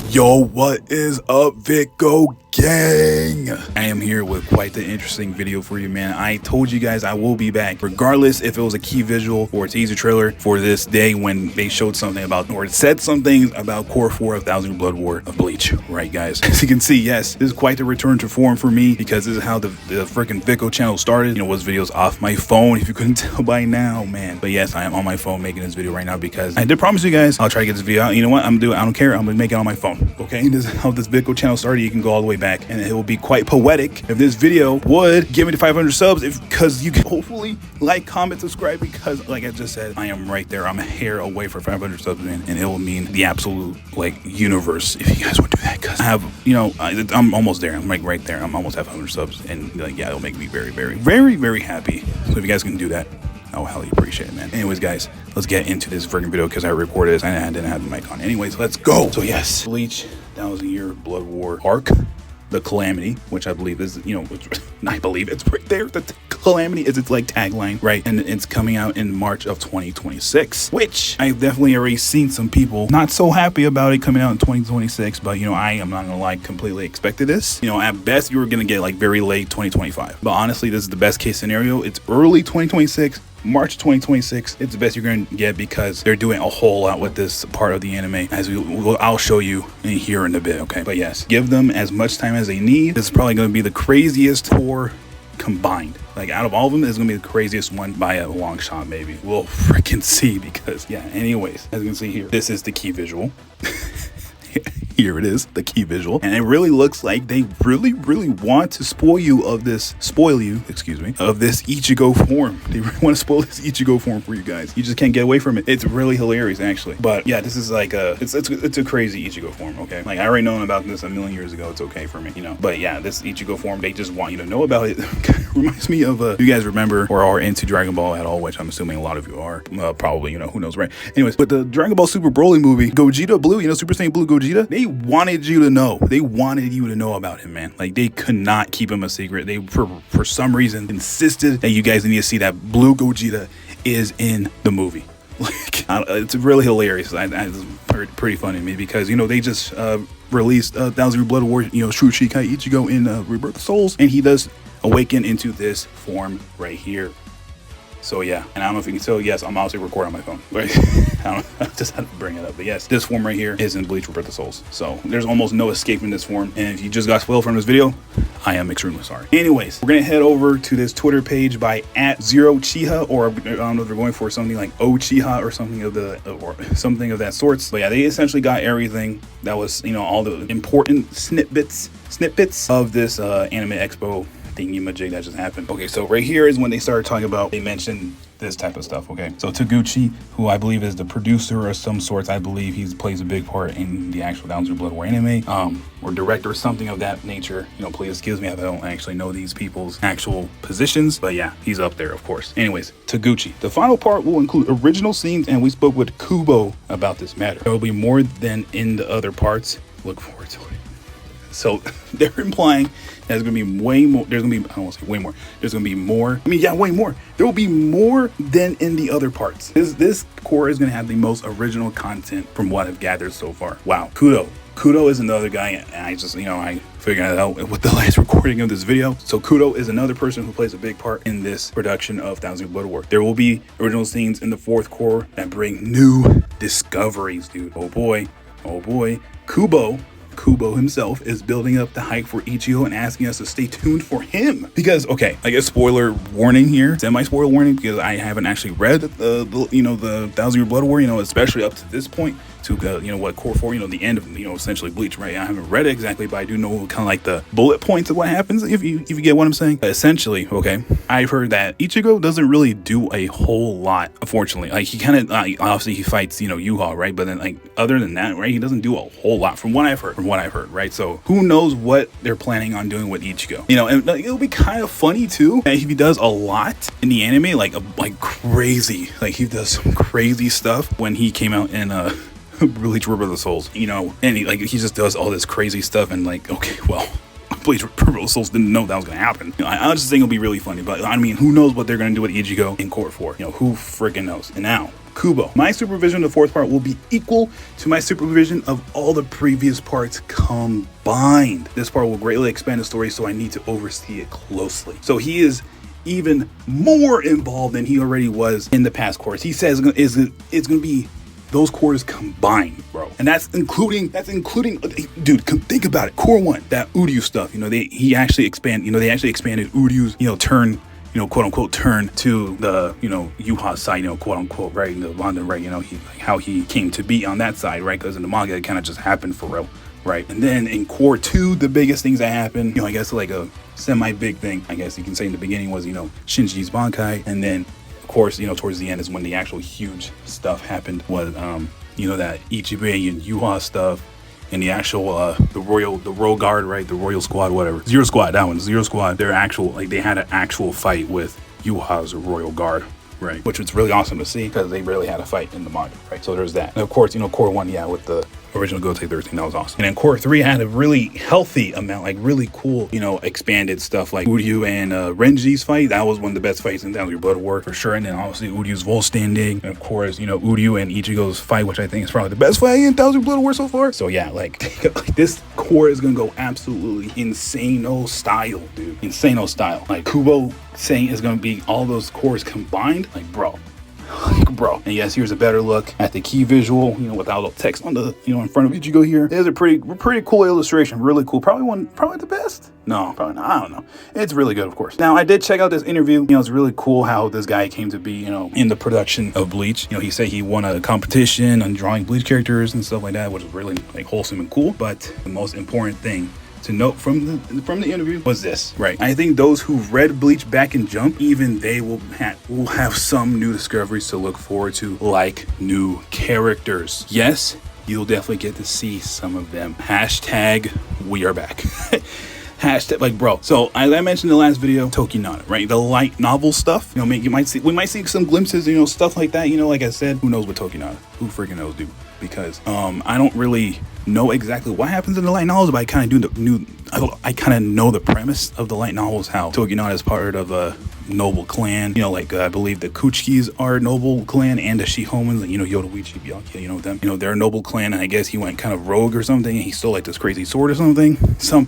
Yo, what is up, Vicco gang? I am here with quite the interesting video for you, man. I told you guys I will be back, regardless if it was a key visual or a teaser trailer for this day when they showed something about, or said something about Core 4 of 1000 Blood War of Bleach, right, guys? As you can see, yes, this is quite the return to form for me, because this is how the freaking Vicco channel started. You know, was videos off my phone, if you couldn't tell by now, man. But yes, I am on my phone making this video right now, because I did promise you guys I'll try to get this video out. You know what? I'm gonna do it. I don't care. I'm gonna make it on my phone. Okay, this is how this Vicco channel started. You can go all the way back, and it will be quite poetic if this video would give me to 500 subs, because you can hopefully like, comment, subscribe, because like I just said, I am right there. I'm a hair away for 500 subs, man, and it will mean the absolute like universe if you guys would do that, because I have, you know, I'm almost there. I'm like right there. I'm almost at 500 subs, and like, yeah, it'll make me very, very, very, very happy. So if you guys can do that, I'll highly appreciate it, man. Anyways, guys, let's get into this freaking video, because I recorded this and I didn't have the mic on. Anyways, let's go. So yes, Bleach 1000-year Blood War arc, the Calamity, which I believe is, you know, I believe it's right there. The Calamity is its like tagline, right? And it's coming out in March of 2026, which I've definitely already seen some people not so happy about it coming out in 2026. But, you know, I am not gonna lie, completely expected this. You know, at best, you were gonna get like very late 2025. But honestly, this is the best case scenario. It's early 2026. March 2026, it's the best you're going to get, because they're doing a whole lot with this part of the anime, as I'll show you here in a bit, okay? But yes, give them as much time as they need. This is probably going to be the craziest tour combined. Like, out of all of them, it's gonna be the craziest one by a long shot, maybe. We'll freaking see, because yeah, anyways, as you can see here, this is the key visual. Here it is, the key visual, and it really looks like they really want to spoil you of this Ichigo form. They really want to spoil this Ichigo form for you guys. You just can't get away from it. It's really hilarious, actually. But yeah, this is like it's a crazy Ichigo form, okay? Like, I already known about this a million years ago. It's okay for me, you know. But yeah, this Ichigo form, they just want you to know about it. Reminds me of you guys remember or are into Dragon Ball at all, which I'm assuming a lot of you are. Probably, you know, who knows, right? Anyways, but the Dragon Ball Super Broly movie, Gogeta Blue, you know, Super Saiyan Blue Gogeta, they wanted you to know. They wanted you to know about him, man. Like, they could not keep him a secret. They, for some reason, insisted that you guys need to see that Blue Gogeta is in the movie. Like, it's really hilarious. It's pretty funny to me, because, you know, they just released 1000 Blood War, you know, Shikai Ichigo in Rebirth of Souls, and he does awaken into this form right here. So yeah, and I don't know if you can tell, yes, I'm obviously recording on my phone, right? I just had to bring it up. But yes, this form right here is in Bleach Rebirth of Souls. So there's almost no escaping this form. And if you just got spoiled from this video, I am extremely sorry. Anyways, we're gonna head over to this Twitter page by @0Chiha, or I don't know if they're going for something like Ochiha or something of that sorts. But yeah, they essentially got everything that was, you know, all the important snippets of this Anime Expo thingy-majig that just happened. Okay, so right here is when they started talking about, they mentioned this type of stuff, okay? So Taguchi, who I believe is the producer of some sorts, I believe he plays a big part in the actual 1000 Blood War anime, or director or something of that nature. You know, please excuse me if I don't actually know these people's actual positions, but yeah, he's up there, of course. Anyways, Taguchi. The final part will include original scenes, and we spoke with Kubo about this matter. There will be more than in the other parts. Look forward to it. So they're implying there's gonna be way more. There's gonna be, I don't want to say way more. There's gonna be more. I mean, yeah, way more. There will be more than in the other parts. This core is gonna have the most original content from what I've gathered so far. Wow, Kudo is another guy, and I just, you know, I figured it out with the last recording of this video. So Kudo is another person who plays a big part in this production of 1000 Blood War. There will be original scenes in the fourth core that bring new discoveries, dude. Oh boy, Kubo himself is building up the hype for Ichigo and asking us to stay tuned for him, because, okay, I guess spoiler warning here, semi-spoiler warning, because I haven't actually read the 1000 Year Blood War, you know, especially up to this point, to you know, what, Core 4, you know, the end of, you know, essentially Bleach, right? I haven't read it exactly, but I do know kind of like the bullet points of what happens, if you get what I'm saying. Essentially, okay, I've heard that Ichigo doesn't really do a whole lot, unfortunately. Like, he kind of obviously he fights, you know, Yuha, right? But then, like, other than that, right, he doesn't do a whole lot from what I've heard, right? So who knows what they're planning on doing with Ichigo, you know? And like, it'll be kind of funny too if he does a lot in the anime, like crazy, like he does some crazy stuff when he came out in Bleach Rebirth of Souls, you know, and he just does all this crazy stuff, and like, okay, well, Bleach Rebirth of Souls didn't know that was gonna happen. You know, I just think it'll be really funny, but I mean, who knows what they're gonna do with Ichigo in Core 4? You know, who freaking knows? And now, Kubo. My supervision of the fourth part will be equal to my supervision of all the previous parts combined. This part will greatly expand the story, so I need to oversee it closely. So he is even more involved than he already was in the past course. He says it's going to be those cores combined, bro. And that's including, dude, think about it. Core 1, that Uryu stuff, you know, they actually expanded Uryu's, you know, turn, you know, quote unquote turn to the, you know, Yuha side, you know, quote unquote, right, in the London, right, you know, how he came to be on that side, right, because in the manga it kind of just happened for real, right. And then in Core 2, the biggest things that happened, you know, I guess like a semi-big thing, I guess you can say in the beginning was, you know, Shinji's Bankai, and then of course, you know, towards the end is when the actual huge stuff happened, was you know, that Ichibei and Yuha stuff, and the actual the Royal Guard, right, the Royal Squad, whatever, Zero Squad, that one, Zero Squad, their actual, like, they had an actual fight with Yuha's Royal Guard, right, which was really awesome to see because they really had a fight in the manga, right. So there's that. And of course, you know, Core 1, yeah, with the original Gotei 13, that was awesome. And then Core 3 had a really healthy amount, like really cool, you know, expanded stuff like Uryu and Renji's fight. That was one of the best fights in Thousand Year Blood War for sure. And then obviously Uryu's Vol standing, and of course, you know, Uryu and Ichigo's fight, which I think is probably the best fight in Thousand Year Blood War so far. So yeah, like this core is gonna go absolutely insane-o style, dude. Insane-o style. Like Kubo saying is gonna be all those cores combined, like bro. Bro. And yes, here's a better look at the key visual, you know, without the text on the, you know, in front of Ichigo here. There's a pretty cool illustration, really cool. Probably the best. No, probably not. I don't know. It's really good, of course. Now, I did check out this interview. You know, it's really cool how this guy came to be, you know, in the production of Bleach. You know, he said he won a competition on drawing Bleach characters and stuff like that, which is really like wholesome and cool. But the most important thing to note from the interview was this, right? I think those who've read Bleach back in Jump, even they will have some new discoveries to look forward to, like new characters. Yes, you'll definitely get to see some of them. Hashtag we are back. Hashtag, like, bro. So as I mentioned in the last video, Tokinata, right? The light novel stuff. You know, we might see some glimpses, you know, stuff like that. You know, like I said, who knows with Tokinata? Who freaking knows, dude? Because I don't really know exactly what happens in the light novels, but I kind of I kind of know the premise of the light novels, how Tokinata is part of a noble clan, you know, like I believe the Kuchikis are a noble clan, and the Shihomans, you know, Yoruichi, Byakuya, you know them, you know, they're a noble clan, and I guess he went kind of rogue or something, and he stole like this crazy sword or something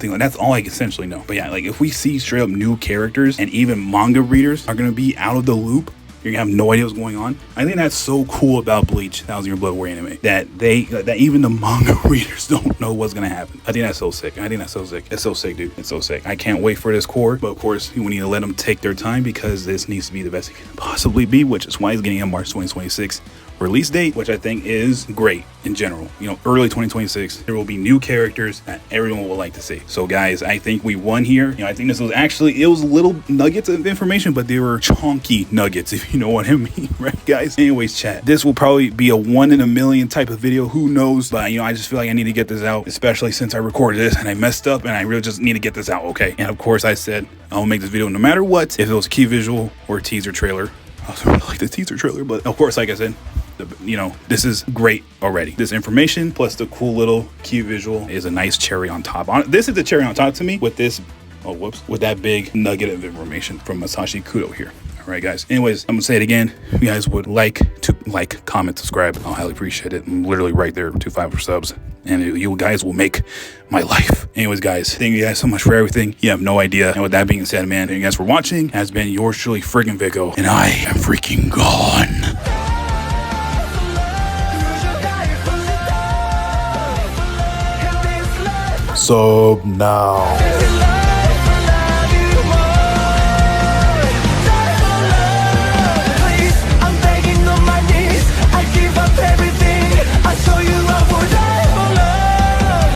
like that's all I essentially know. But yeah, like if we see straight up new characters, and even manga readers are gonna be out of the loop, you're gonna have no idea what's going on. I think that's so cool about Bleach, Thousand Year Blood War anime, that even the manga readers don't know what's gonna happen. I think that's so sick. It's so sick, dude. It's so sick. I can't wait for this core, but of course, we need to let them take their time, because this needs to be the best it can possibly be, which is why it's getting a March 2026 release date, which I think is great in general. You know, early 2026, there will be new characters that everyone will like to see. So guys, I think we won here. You know, I think this was actually, it was little nuggets of information, but they were chunky nuggets, if you know what I mean, right guys? Anyways, chat, this will probably be a 1 in a million type of video, who knows? But you know, I just feel like I need to get this out, especially since I recorded this and I messed up, and I really just need to get this out, okay? And of course, I said I'll make this video no matter what, if it was a key visual or a teaser trailer. I also really like the teaser trailer, but of course, like I said, you know, this is great already. This information plus the cool little key visual is a nice cherry on top. This is the cherry on top to me with this, with that big nugget of information from Masashi Kudo here. All right, guys. Anyways, I'm gonna say it again. If you guys would like to comment, subscribe, I'll highly appreciate it. I'm literally right there, 2-5 for subs, and you guys will make my life. Anyways, guys, thank you guys so much for everything. You have no idea. And with that being said, man, thank you guys for watching. Has been yours truly, friggin' Vicco, and I am freaking gone. Sub now.